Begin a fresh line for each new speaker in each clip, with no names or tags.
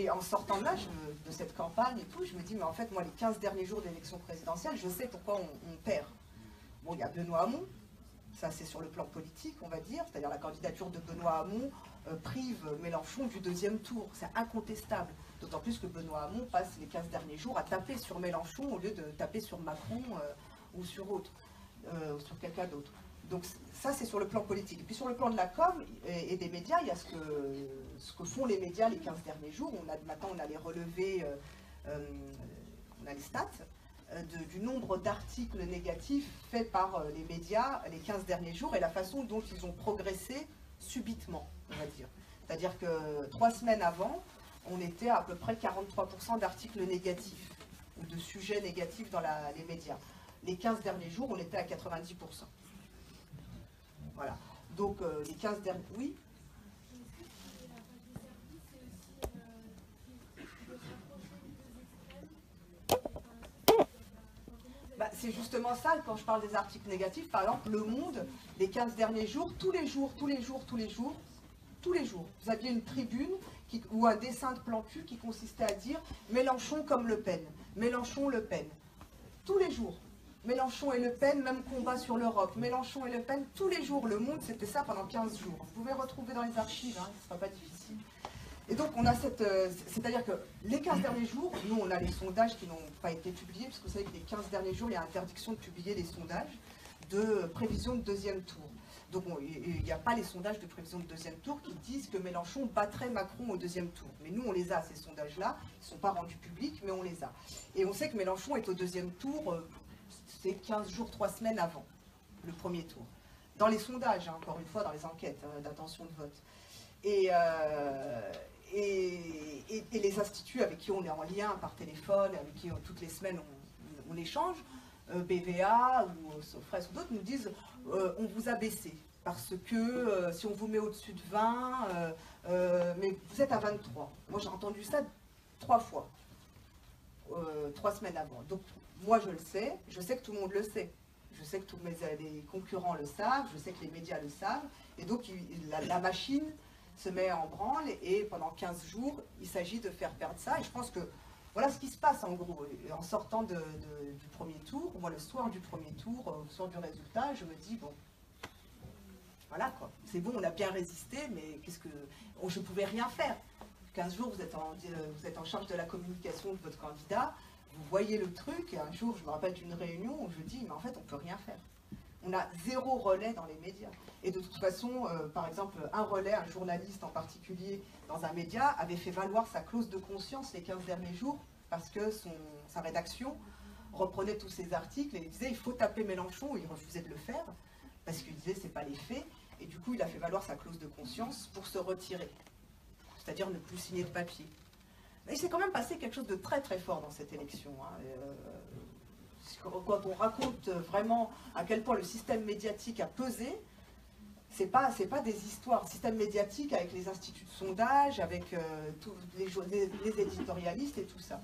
Et en sortant de là, de cette campagne et tout, je me dis, mais en fait, moi, les 15 derniers jours d'élection présidentielle, je sais pourquoi on perd. Bon, il y a Benoît Hamon, ça c'est sur le plan politique, on va dire, c'est-à-dire la candidature de Benoît Hamon prive Mélenchon du deuxième tour, c'est incontestable. D'autant plus que Benoît Hamon passe les 15 derniers jours à taper sur Mélenchon au lieu de taper sur Macron ou sur autre, sur quelqu'un d'autre. Donc ça c'est sur le plan politique. Et puis sur le plan de la com et des médias, il y a ce que font les médias les 15 derniers jours. Maintenant on a les relevés, on a les stats du nombre d'articles négatifs faits par les médias les 15 derniers jours et la façon dont ils ont progressé subitement, on va dire. C'est-à-dire que 3 semaines avant, on était à peu près 43% d'articles négatifs ou de sujets négatifs dans les médias. Les 15 derniers jours, on était à 90%. Voilà. Donc, les 15 derniers... Oui ? C'est justement ça, quand je parle des articles négatifs, par exemple, Le Monde, les 15 derniers jours, tous les jours, vous aviez une tribune ou un dessin de plan cul qui consistait à dire Mélenchon comme Le Pen, Mélenchon, Le Pen. Tous les jours. Mélenchon et Le Pen, même combat sur l'Europe. Mélenchon et Le Pen, tous les jours. Le Monde, c'était ça pendant 15 jours. Vous pouvez retrouver dans les archives, hein, ce ne sera pas difficile. Et donc, on a cette... c'est-à-dire que les 15 derniers jours, nous, on a les sondages qui n'ont pas été publiés, parce que vous savez que les 15 derniers jours, il y a interdiction de publier les sondages de prévision de deuxième tour. Donc, il n'y a pas les sondages de prévision de deuxième tour qui disent que Mélenchon battrait Macron au deuxième tour. Mais nous, on les a, ces sondages-là. Ils ne sont pas rendus publics, mais on les a. Et on sait que Mélenchon est au deuxième tour, c'est 15 jours, 3 semaines avant le premier tour. Dans les sondages, hein, encore une fois, dans les enquêtes d'intention de vote. Et les instituts avec qui on est en lien par téléphone, avec qui toutes les semaines on échange, BVA ou Sofres ou d'autres, nous disent on vous a baissé parce que si on vous met au-dessus de 20, mais vous êtes à 23. Moi j'ai entendu ça 3 fois, 3 semaines avant. Donc moi je le sais, je sais que tout le monde le sait. Je sais que tous les concurrents le savent, je sais que les médias le savent, et donc la machine se met en branle et pendant 15 jours, il s'agit de faire perdre ça. Et je pense que voilà ce qui se passe en gros. En sortant du premier tour, moi le soir du premier tour, au soir du résultat, je me dis bon, voilà quoi, c'est bon, on a bien résisté, mais je ne pouvais rien faire. 15 jours, vous êtes en charge de la communication de votre candidat, vous voyez le truc, et un jour, je me rappelle d'une réunion où je dis, mais en fait, on ne peut rien faire. On a 0 relais dans les médias. Et de toute façon, par exemple, un relais, un journaliste en particulier dans un média, avait fait valoir sa clause de conscience les 15 derniers jours parce que sa rédaction reprenait tous ses articles et il disait il faut taper Mélenchon, il refusait de le faire parce qu'il disait c'est pas les faits. Et du coup, il a fait valoir sa clause de conscience pour se retirer, c'est-à-dire ne plus signer de papier. Mais il s'est quand même passé quelque chose de très très fort dans cette élection. Hein. Quand on raconte vraiment à quel point le système médiatique a pesé, c'est pas des histoires. Le système médiatique avec les instituts de sondage, avec tous les éditorialistes et tout ça.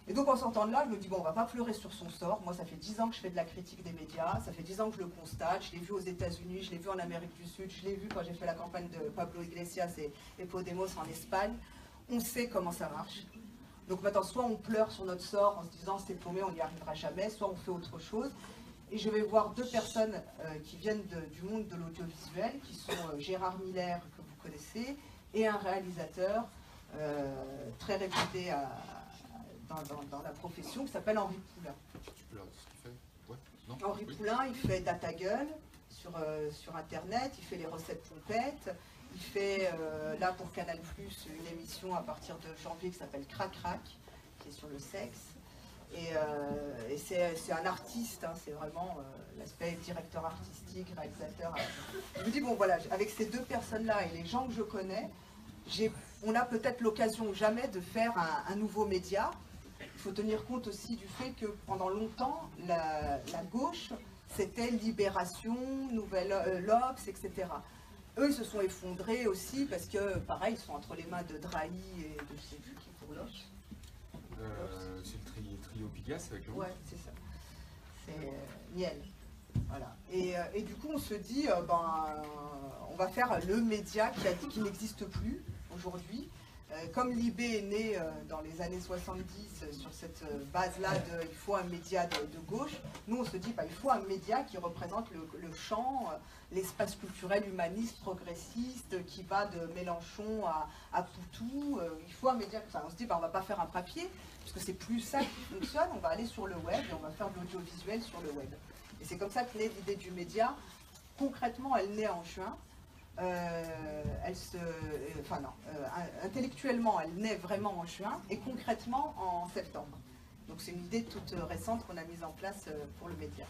Et donc en sortant de là, je me dis, bon, on va pas pleurer sur son sort. Moi, ça fait 10 ans que je fais de la critique des médias, ça fait 10 ans que je le constate. Je l'ai vu aux États-Unis, je l'ai vu en Amérique du Sud, je l'ai vu quand j'ai fait la campagne de Pablo Iglesias et Podemos en Espagne. On sait comment ça marche. Donc maintenant, soit on pleure sur notre sort en se disant c'est paumé, on n'y arrivera jamais, soit on fait autre chose. Et je vais voir 2 personnes qui viennent du monde de l'audiovisuel, qui sont Gérard Miller, que vous connaissez, et un réalisateur très réputé dans la profession, qui s'appelle Henri Poulain.
Tu peux leur dire ce qu'il fait? Ouais. Non.
Henri Poulain, il fait Data Gueule sur Internet, il fait les recettes pompettes. Il fait, là pour Canal+, une émission à partir de janvier qui s'appelle Crac Crac, qui est sur le sexe. Et c'est un artiste, hein, c'est vraiment l'aspect directeur artistique, réalisateur. Je me dis, bon voilà, avec ces 2 personnes-là et les gens que je connais, on a peut-être l'occasion jamais de faire un nouveau média. Il faut tenir compte aussi du fait que pendant longtemps, la gauche, c'était Libération, Nouvelle l'Obs, etc. Eux, ils se sont effondrés aussi parce que, pareil, ils sont entre les mains de Drahi et de je sais plus qui pour l'Obs.
C'est le trio Pigasse avec le
Ouais, c'est ça. C'est Niel. Voilà. Et du coup, on se dit, on va faire le média qui n'existe plus aujourd'hui. Comme l'IB est né dans les années 70 sur cette base-là de il faut un média de gauche, nous on se dit il faut un média qui représente le champ, l'espace culturel humaniste, progressiste, qui va de Mélenchon à Poutou. Il faut un média comme ça. On se dit on va pas faire un papier, puisque c'est plus ça qui fonctionne, on va aller sur le web et on va faire de l'audiovisuel sur le web. Et c'est comme ça que naît l'idée du média. Concrètement, elle naît en juin. Intellectuellement, elle naît vraiment en juin et concrètement en septembre. Donc c'est une idée toute récente qu'on a mise en place pour le média.